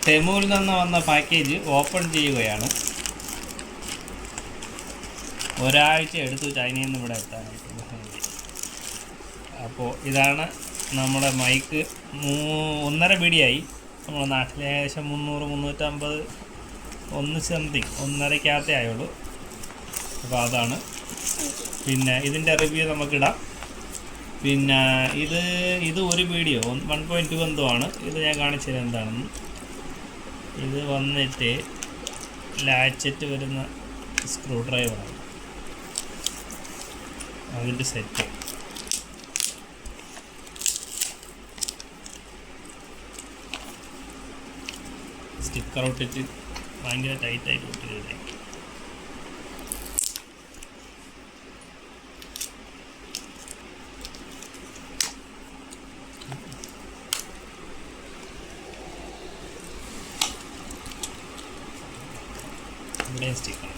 ടെമുവിൽ നിന്ന് വന്ന package open ചെയ്യുകയാണ്. ഒരാഴ്ച എടുത്തു ചൈനയിൽ നിന്ന് ഇവിടെ എത്താനായിട്ട്. അപ്പോൾ ഇതാണ് നമ്മുടെ മൈക്ക്. 1.5 ബീഡിയായി നമ്മുടെ നാട്ടിൽ ഏകദേശം 300-350 സംതിങ് 1.5 ആയുള്ളൂ. അപ്പോൾ അതാണ്. പിന്നെ ഇതിൻ്റെ റിവ്യൂ നമുക്കിടാം. പിന്നെ ഇത് ഒരു വീഡിയോ 1.2 എന്തോ ആണ്. ഇത് ഞാൻ കാണിച്ചത് എന്താണെന്ന്. ഇത് വന്നിട്ട് ലാച്ചറ്റ് വരുന്ന സ്ക്രൂ ഡ്രൈവറാണ്, അതിൻ്റെ സെറ്റ്. സ്റ്റിക്കർ ഒട്ടിച്ച് ഭയങ്കര ടൈറ്റായിട്ട് ഒട്ടിച്ചത്. ഇവിടെയും സ്റ്റിക്കർ.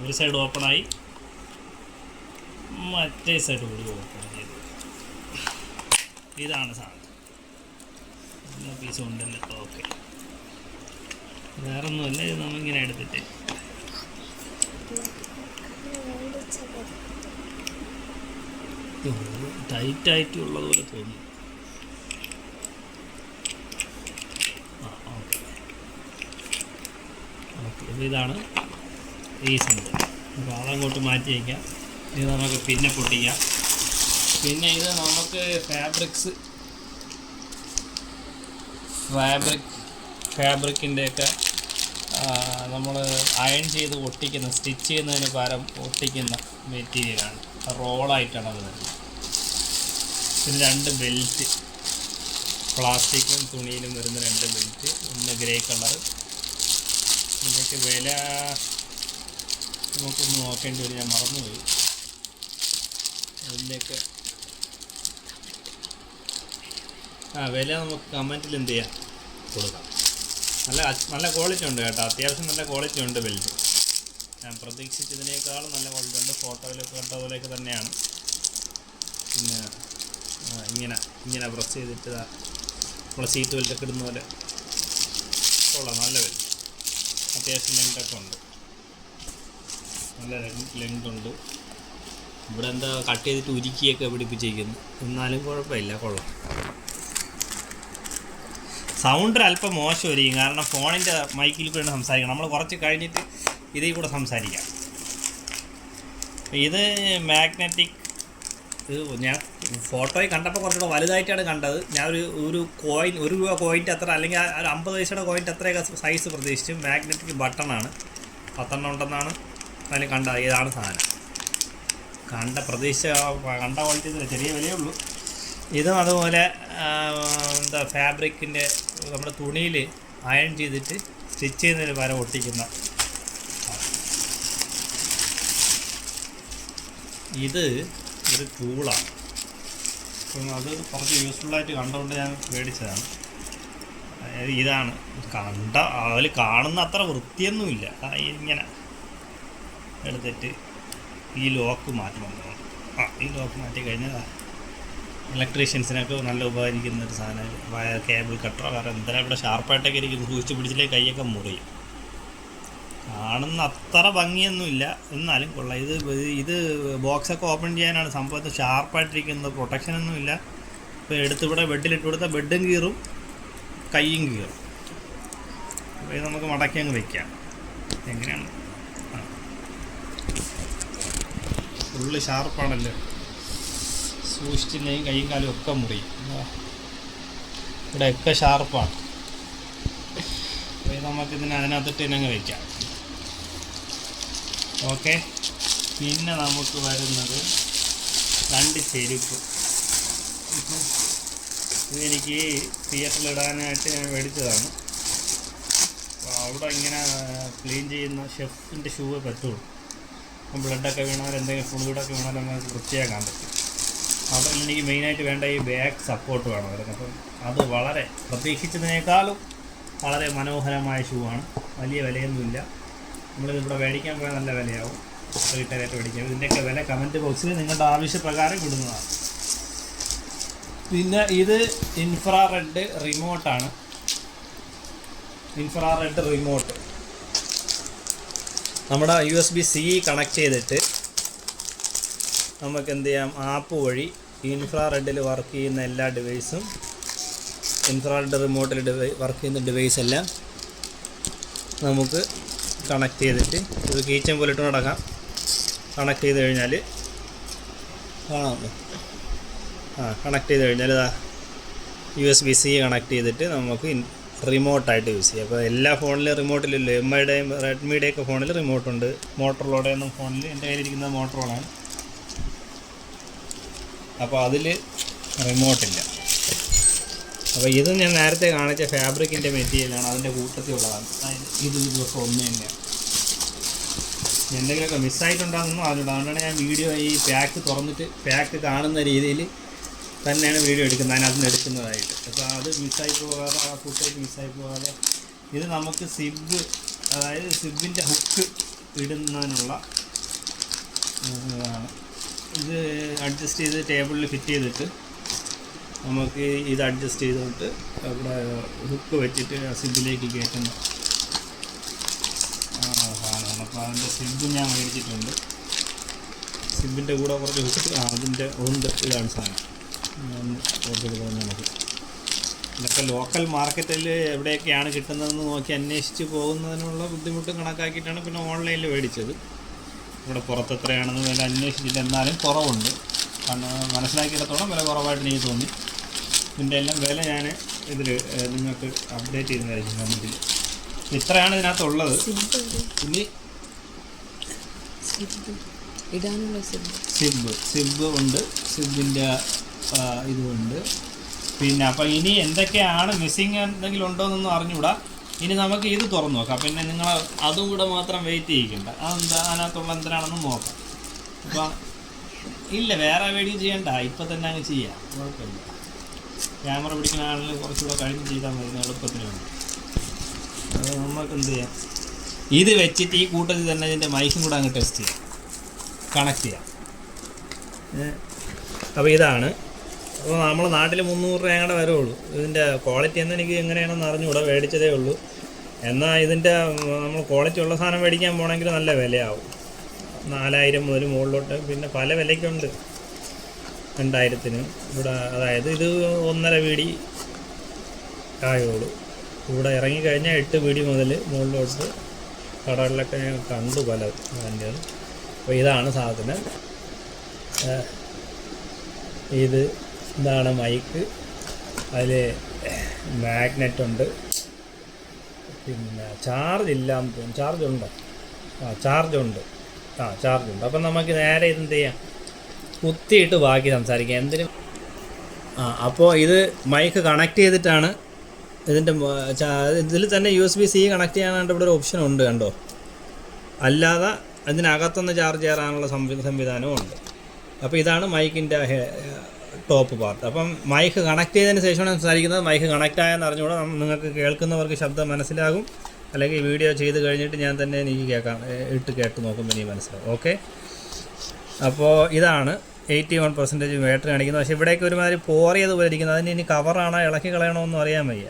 ഒരു സൈഡ് ഓപ്പണായി, മറ്റേ സൈഡ് കൂടി ഓപ്പൺ ചെയ്തു. ഇതാണ് സാധനം. പീസ് ഉണ്ടല്ലോ. ഓക്കെ, വേറൊന്നുമല്ല. ഇത് നമ്മളിങ്ങനെ എടുത്തിട്ട് ടൈറ്റായിട്ടുള്ളതുപോലെ തോന്നി. അപ്പോൾ ഇതാണ് ഈ സംഭവം. അപ്പോൾ അതങ്ങോട്ട് മാറ്റി വയ്ക്കാം. ഇത് നമുക്ക് പിന്നെ പൊട്ടിക്കാം. പിന്നെ ഇത് നമുക്ക് ഫാബ്രിക്കിൻ്റെയൊക്കെ നമ്മൾ അയൺ ചെയ്ത് ഒട്ടിക്കുന്ന, സ്റ്റിച്ച് ചെയ്യുന്നതിന് പകരം ഒട്ടിക്കുന്ന മെറ്റീരിയലാണ്. റോളായിട്ടാണ് അത് വരുന്നത്. പിന്നെ 2 ബെൽറ്റ്, പ്ലാസ്റ്റിക്കും തുണിയിലും വരുന്ന 2 ബെൽറ്റ്. ഒന്ന് ഗ്രേ കളർ. ഇതിൻ്റെയൊക്കെ വില നമുക്കൊന്ന് നോക്കേണ്ടി വരും, ഞാൻ മറന്നുപോയി. അതിൻ്റെയൊക്കെ വില നമുക്ക് കമൻറ്റിൽ എന്ത് ചെയ്യാം, കൊടുക്കാം. നല്ല ക്വാളിറ്റി ഉണ്ട് കേട്ടോ. അത്യാവശ്യം നല്ല ക്വാളിറ്റി ഉണ്ട് ബെൽറ്റ്. ഞാൻ പ്രതീക്ഷിച്ചതിനേക്കാളും നല്ല ക്വാളിറ്റി ഉണ്ട്. ഫോട്ടോയിലൊക്കെ കണ്ടതുപോലെയൊക്കെ തന്നെയാണ്. പിന്നെ ഇങ്ങനെ പ്രസ് ചെയ്തിട്ട് നമ്മളെ സീറ്റ് ബെൽറ്റൊക്കെ ഇടുന്ന പോലെ കൊള്ളാം. നല്ല ബെൽറ്റ്. അത്യാവശ്യം ലെങ്തൊക്കെ ഉണ്ട്, നല്ല ലെങ്ത് ഉണ്ട്. ഇവിടെ എന്താ കട്ട് ചെയ്തിട്ട് ഉരുക്കിയൊക്കെ പിടിപ്പിച്ചിരിക്കുന്നു. എന്നാലും കുഴപ്പമില്ല, കൊള്ളാം. സൗണ്ട് അല്പം മോശമായിരിക്കും, കാരണം ഫോണിൻ്റെ മൈക്കിൽ കൂടെ സംസാരിക്കണം. നമ്മൾ കുറച്ച് കഴിഞ്ഞിട്ട് ഇതിൽ കൂടെ സംസാരിക്കാം. ഇത് മാഗ്നറ്റിക്. ഇത് ഞാൻ ഫോട്ടോയിൽ കണ്ടപ്പോൾ കുറച്ചുകൂടെ വലുതായിട്ടാണ് കണ്ടത്. ഞാൻ ഒരു കോയിൻ, 1 രൂപ കോയിൻ്റെ അത്ര, അല്ലെങ്കിൽ ഒരു 50 പൈസയുടെ കോയിൻ്റെ അത്രയൊക്കെ സൈസ് പ്രതീക്ഷിച്ചു. മാഗ്നറ്റിക് ബട്ടണാണ്. 10 ഉണ്ടെന്നാണ് അതിന് കണ്ടത്. ഇതാണ് സാധനം. കണ്ട ക്വാളിറ്റി ചെറിയ വിലയുള്ളൂ. ഇതും അതുപോലെ ഫാബ്രിക്കിൻ്റെ നമ്മുടെ തുണിയിൽ അയൺ ചെയ്തിട്ട് സ്റ്റിച്ച് ചെയ്യുന്നതിന് പകരം ഒട്ടിക്കുന്ന. ഇത് ഒരു ടൂളാണ്. അപ്പം അത് കുറച്ച് യൂസ്ഫുള്ളായിട്ട് കണ്ടുകൊണ്ട് ഞാൻ മേടിച്ചതാണ്. ഇതാണ് അതിൽ കാണുന്ന അത്ര വൃത്തിയൊന്നുമില്ല. ഇങ്ങനെ എടുത്തിട്ട് ഈ ലോക്ക് മാറ്റണം. ഈ ലോക്ക് മാറ്റി കഴിഞ്ഞാൽ ഇലക്ട്രീഷ്യൻസിനൊക്കെ നല്ല ഉപകരിക്കുന്ന ഒരു സാധനം. കേബിൾ കട്ടറോ വേറെ എന്തിനാ ഇവിടെ ഷാർപ്പായിട്ടൊക്കെ ഇരിക്കുന്നു. സൂക്ഷിച്ച് പിടിച്ചില്ലേ കൈയൊക്കെ മുറിയും. കാണുന്ന അത്ര ഭംഗിയൊന്നുമില്ല, എന്നാലും കൊള്ളാം. ഇത് ബോക്സൊക്കെ ഓപ്പൺ ചെയ്യാനാണ് സംഭവത്തിൽ. ഷാർപ്പായിട്ടിരിക്കുന്നത്, പ്രൊട്ടക്ഷനൊന്നുമില്ല. ഇപ്പോൾ എടുത്തിവിടെ ബെഡിലിട്ട് കൊടുത്താൽ ബെഡും കീറും, കൈയും കീറും. അപ്പോൾ ഇത് നമുക്ക് മടക്കി അങ്ങ് വയ്ക്കാം. എങ്ങനെയാണ്? ഫുള്ള് ഷാർപ്പാണല്ലോ. സൂക്ഷിച്ചില്ലെങ്കിൽ കൈയും കാലും ഒക്കെ മുറിയും. ഇവിടെയൊക്കെ ഷാർപ്പാണ്. അപ്പോൾ നമുക്കിതിന് അതിനകത്തിട്ട് തന്നെ അങ്ങ് വയ്ക്കാം. ഓക്കെ. പിന്നെ നമുക്ക് വരുന്നത് 2 ചെരുപ്പ്. ഇതെനിക്ക് തിയേറ്ററിലിടാനായിട്ട് ഞാൻ മേടിച്ചതാണ്. അപ്പോൾ അവിടെ ഇങ്ങനെ ക്ലീൻ ചെയ്യുന്ന ഷെഫിൻ്റെ ഷൂവേ പറ്റുള്ളൂ. ബ്ലഡൊക്കെ വീണാൽ, എന്തെങ്കിലും ഫ്ലൂയിഡൊക്കെ വീണാൽ നമുക്ക് വൃത്തിയാക്കാൻ പറ്റും. അവിടെ എനിക്ക് മെയിനായിട്ട് വേണ്ട ഈ ബാക്ക് സപ്പോർട്ട് വേണം വരുന്നത്. അപ്പം അത് വളരെ പ്രതീക്ഷിച്ചതിനേക്കാളും വളരെ മനോഹരമായ ഷൂ ആണ്. വലിയ വിലയൊന്നുമില്ല. നമ്മളിതിവിടെ മേടിക്കാൻ പോയാൽ നല്ല വിലയാവും. റീറ്റെയിലായിട്ട് മേടിക്കാം. ഇതിൻ്റെയൊക്കെ വില കമൻറ്റ് ബോക്സിൽ നിങ്ങളുടെ ആവശ്യപ്രകാരം ഇടുന്നതാണ്. പിന്നെ ഇത് ഇൻഫ്രാറെഡ് റിമോട്ടാണ്. ഇൻഫ്രാറെഡ് റിമോട്ട് നമ്മുടെ USB-C കണക്ട് ചെയ്തിട്ട് നമുക്ക് എന്ത് ചെയ്യാം, ആപ്പ് വഴി ഇൻഫ്രാറെഡിൽ വർക്ക് ചെയ്യുന്ന എല്ലാ ഡിവൈസും, ഇൻഫ്രാറെഡ് റിമോട്ടിൽ വർക്ക് ചെയ്യുന്ന ഡിവൈസ് എല്ലാം നമുക്ക് കണക്ട് ചെയ്തിട്ട് ഒരു കീച്ചൻ പോലെ ഇട്ട് നടക്കാം. കണക്ട് ചെയ്ത് കഴിഞ്ഞാൽ കാണാമല്ലോ, കണക്ട് ചെയ്ത് കഴിഞ്ഞാൽ USB-C കണക്ട് ചെയ്തിട്ട് നമുക്ക് റിമോട്ടായിട്ട് യൂസ് ചെയ്യാം. അപ്പോൾ എല്ലാ ഫോണിലും റിമോട്ടിലല്ലോ, MIയുടെയും റെഡ്മിയുടെയൊക്കെ ഫോണിൽ റിമോട്ടുണ്ട്. മോട്ടറോളയുടെയൊന്നും ഫോണിൽ, എൻ്റെ കയ്യിലിരിക്കുന്നത് മോട്ടറോളാണ്, അപ്പോൾ അതിൽ റിമോട്ടില്ല. അപ്പോൾ ഇത് ഞാൻ നേരത്തെ കാണിച്ച ഫാബ്രിക്കിൻ്റെ മെറ്റീരിയലാണ്, അതിൻ്റെ കൂട്ടത്തിലുള്ളതാണ്. ഇതൊക്കെ ഒന്ന് തന്നെയാണ്. എന്തെങ്കിലുമൊക്കെ മിസ്സായിട്ടുണ്ടാകുന്നു അതുകൊണ്ടാണ് ഞാൻ വീഡിയോ ഈ പാക്ക് തുറന്നിട്ട് പാക്ക് കാണുന്ന രീതിയിൽ തന്നെയാണ് വീഡിയോ എടുക്കുന്നത്, അതിനകത്ത് നിന്ന് എടുക്കുന്നതായിട്ട്. അപ്പോൾ അത് മിസ്സായി പോകാതെ, ആ ഫുട്ടേജ് മിസ്സായി പോകാതെ ഇത് നമുക്ക് സിബ്, അതായത് സിബിൻ്റെ ഹുക്ക് ഇടുന്നതിനുള്ള ഇതാണ്. ഇത് അഡ്ജസ്റ്റ് ചെയ്ത് ടേബിളിൽ ഫിറ്റ് ചെയ്തിട്ട് നമുക്ക് ഇത് അഡ്ജസ്റ്റ് ചെയ്തിട്ട് അവിടെ ഹുക്ക് വെച്ചിട്ട് സിബിലേക്ക് കയറ്റുന്ന സാധനമാണ്. അപ്പോൾ അതിൻ്റെ സിബ് ഞാൻ മേടിച്ചിട്ടുണ്ട്. സിബിൻ്റെ കൂടെ കുറച്ച് ഹുക്ക് അതിൻ്റെ ഉണ്ട്. ഇതാണ് സാധനം. നമുക്ക് ഇതൊക്കെ ലോക്കൽ മാർക്കറ്റിൽ എവിടെയൊക്കെയാണ് കിട്ടുന്നതെന്ന് നോക്കി അന്വേഷിച്ച് പോകുന്നതിനുള്ള ബുദ്ധിമുട്ട് കണക്കാക്കിയിട്ടാണ് പിന്നെ ഓൺലൈനിൽ മേടിച്ചത്. ഇവിടെ പുറത്ത് എത്രയാണെന്ന് വില അന്വേഷിച്ചിട്ട് എന്നാലും കുറവുണ്ട്. മനസ്സിലാക്കിയിടത്തോളം വില കുറവായിട്ട് എനിക്ക് തോന്നി. ഇതിൻ്റെ എല്ലാം വില ഞാൻ ഇതിൽ നിങ്ങൾക്ക് അപ്ഡേറ്റ് ചെയ്യുന്നതായിരിക്കും കമ്മിറ്റിയിൽ. ഇത്രയാണ് ഇതിനകത്തുള്ളത്. ഇനി സിബ് ഉണ്ട്, സിബിൻ്റെ ഇതുമുണ്ട്. പിന്നെ അപ്പോൾ ഇനി എന്തൊക്കെയാണ് മിസ്സിങ്, എന്തെങ്കിലും ഉണ്ടോ എന്നൊന്നും അറിഞ്ഞുകൂടാ. ഇനി നമുക്ക് ഇത് തുറന്നു നോക്കാം. പിന്നെ നിങ്ങൾ അതും കൂടെ മാത്രം വെയിറ്റ് ചെയ്യിക്കണ്ട, അതെന്താ അതിനകത്തുള്ള എന്തിനാണെന്ന് നോക്കാം. അപ്പോൾ ഇല്ല, വേറെ വീഡിയോ ചെയ്യണ്ട, ഇപ്പം തന്നെ അങ്ങ് ചെയ്യാം, കുഴപ്പമില്ല. ക്യാമറ പിടിക്കുന്ന ആളിൽ കുറച്ചുകൂടെ കഴിഞ്ഞ് ചെയ്താൽ മതി, എളുപ്പത്തിന് വേണ്ടി. അത് നമുക്ക് എന്ത് ചെയ്യാം, ഇത് വെച്ചിട്ട് ഈ കൂട്ടത്തിൽ തന്നെ ഇതിൻ്റെ മൈക്കും കൂടെ അങ്ങ് ടെസ്റ്റ് ചെയ്യാം, കണക്ട് ചെയ്യാം. അപ്പോൾ ഇതാണ്. അപ്പോൾ നമ്മൾ നാട്ടിൽ 300 രൂപ അങ്ങോട്ട് വരുള്ളൂ. ഇതിൻ്റെ ക്വാളിറ്റി എന്ന് എനിക്ക് എങ്ങനെയാണെന്ന് അറിഞ്ഞുകൂടാ, മേടിച്ചതേ ഉള്ളൂ. എന്നാൽ ഇതിൻ്റെ നമ്മൾ ക്വാളിറ്റി ഉള്ള സാധനം മേടിക്കാൻ പോകണമെങ്കിൽ നല്ല വിലയാവും. 4000 മുതൽ മുകളിലോട്ട്, പിന്നെ പല വിലയ്ക്കുണ്ട്. 2000-ന് ഇവിടെ, അതായത് ഇത് 1.5 വീടി ആയുള്ളൂ. ഇവിടെ ഇറങ്ങിക്കഴിഞ്ഞാൽ 8 വീടി മുതൽ മുകളിലോട്ട് കടകളിലൊക്കെ ഞാൻ കണ്ടു പല അതിൻ്റെ. അപ്പോൾ ഇതാണ് സാധനം. ഇതാണ് മൈക്ക്. അതിൽ മാഗ്നറ്റുണ്ട്. പിന്നെ ചാർജ് ഇല്ലാന്ന് തോന്നുന്നു. ചാർജുണ്ടോ? ചാർജുണ്ട്. ചാർജുണ്ട്. അപ്പം നമുക്ക് നേരെ ഇതെന്ത് ചെയ്യാം, കുത്തിയിട്ട് ബാക്കി സംസാരിക്കാം. എന്തിനും അപ്പോൾ ഇത് മൈക്ക് കണക്ട് ചെയ്തിട്ടാണ് ഇതിൻ്റെ ഇതിൽ തന്നെ USB-C കണക്ട് ചെയ്യാനായിട്ട് ഇവിടെ ഒരു ഓപ്ഷൻ ഉണ്ട്, കണ്ടോ. അല്ലാതെ അതിനകത്തൊന്ന് ചാർജ് ചെയ്യാനുള്ള സംവിധാനവും ഉണ്ട്. അപ്പോൾ ഇതാണ് മൈക്കിൻ്റെ ടോപ്പ് പാർട്ട്. അപ്പം മൈക്ക് കണക്ട് ചെയ്തതിന് ശേഷമാണ് സംസാരിക്കുന്നത്. മൈക്ക് കണക്റ്റ് ആയെന്ന് അറിഞ്ഞുകൂടെ, നിങ്ങൾക്ക് കേൾക്കുന്നവർക്ക് ശബ്ദം മനസ്സിലാകും. അല്ലെങ്കിൽ വീഡിയോ ചെയ്ത് കഴിഞ്ഞിട്ട് ഞാൻ തന്നെ എനിക്ക് കേട്ട് നോക്കുമ്പോൾ എനിക്ക് മനസ്സിലാവും. ഓക്കെ, അപ്പോൾ ഇതാണ് 81% ബാറ്ററി കാണിക്കുന്നത്. പക്ഷേ ഇവിടേക്ക് ഒരുമാതിരി പോറിയതുപോലെ ഇരിക്കുന്നത്. അതിന് ഇനി കവറാണോ ഇളക്കി കളയണമെന്നും അറിയാൻ വയ്യ.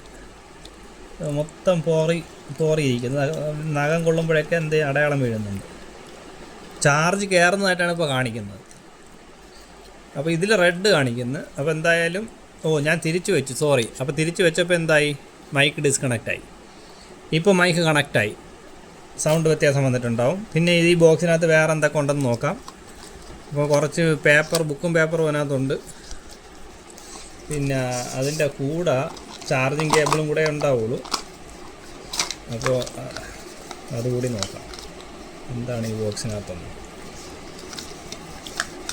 മൊത്തം പോറിയിരിക്കുന്നത്. നഖം കൊള്ളുമ്പോഴൊക്കെ എന്ത് അടയാളം വീഴുന്നുണ്ട്. ചാർജ് കയറുന്നതായിട്ടാണ് ഇപ്പോൾ കാണിക്കുന്നത്. അപ്പോൾ ഇതിൽ റെഡ് കാണിക്കുന്നു. അപ്പോൾ എന്തായാലും ഞാൻ തിരിച്ചു വെച്ചു, സോറി. അപ്പോൾ തിരിച്ചു വെച്ചപ്പോൾ എന്തായി, മൈക്ക് ഡിസ്കണക്റ്റായി. ഇപ്പോൾ മൈക്ക് കണക്റ്റായി. സൗണ്ട് വ്യത്യാസം വന്നിട്ടുണ്ടാവും. പിന്നെ ഈ ബോക്സിനകത്ത് വേറെ എന്തൊക്കെ ഉണ്ടെന്ന് നോക്കാം. അപ്പോൾ കുറച്ച് ബുക്കും പേപ്പറും അതിനകത്തുണ്ട്. പിന്നെ അതിൻ്റെ കൂടെ ചാർജിങ് കേബിളും കൂടെ ഉണ്ടാവുള്ളൂ. അപ്പോൾ അതുകൂടി നോക്കാം എന്താണ് ഈ ബോക്സിനകത്തൊന്ന്.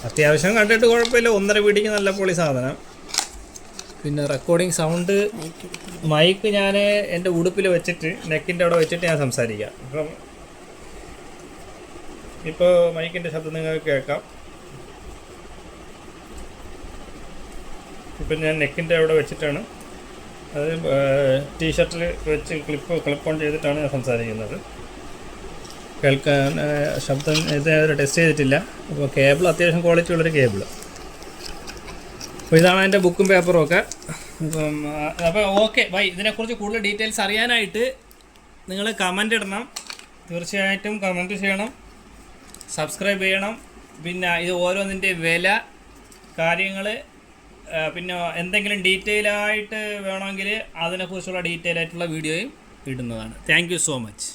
അത്യാവശ്യം കണ്ടിട്ട് കുഴപ്പമില്ല, 1.5 വീടിക്ക് നല്ല പൊളി സാധനം. പിന്നെ റെക്കോർഡിങ് സൗണ്ട് മൈക്ക് ഞാൻ എൻ്റെ ഉടുപ്പിൽ വെച്ചിട്ട് നെക്കിൻ്റെ അവിടെ വെച്ചിട്ട് ഞാൻ സംസാരിക്കാം. ഇപ്പോൾ മൈക്കിൻ്റെ ശബ്ദം നിങ്ങൾക്ക് കേൾക്കാം. ഇപ്പം ഞാൻ നെക്കിൻ്റെ അവിടെ വെച്ചിട്ടാണ്, അത് ടീഷർട്ടിൽ വെച്ച് ക്ലിപ്പ് ഓൺ ചെയ്തിട്ടാണ് ഞാൻ സംസാരിക്കുന്നത്. കേൾക്കാൻ ശബ്ദം ഇത് ടെസ്റ്റ് ചെയ്തിട്ടില്ല. അപ്പോൾ കേബിൾ അത്യാവശ്യം ക്വാളിറ്റി ഉള്ളൊരു കേബിൾ. അപ്പോൾ ഇതാണ് അതിൻ്റെ ബുക്കും പേപ്പറും ഒക്കെ. അപ്പോൾ ഓക്കെ ബൈ. ഇതിനെക്കുറിച്ച് കൂടുതൽ ഡീറ്റെയിൽസ് അറിയാനായിട്ട് നിങ്ങൾ കമൻ്റ് ഇടണം, തീർച്ചയായിട്ടും കമൻറ്റ് ചെയ്യണം, സബ്സ്ക്രൈബ് ചെയ്യണം. പിന്നെ ഇത് ഓരോന്നിൻ്റെ വില കാര്യങ്ങൾ, പിന്നെ എന്തെങ്കിലും ഡീറ്റെയിൽ ആയിട്ട് വേണമെങ്കിൽ അതിനെക്കുറിച്ചുള്ള ഡീറ്റെയിൽ ആയിട്ടുള്ള വീഡിയോയും ഇടുന്നതാണ്. Thank you so much.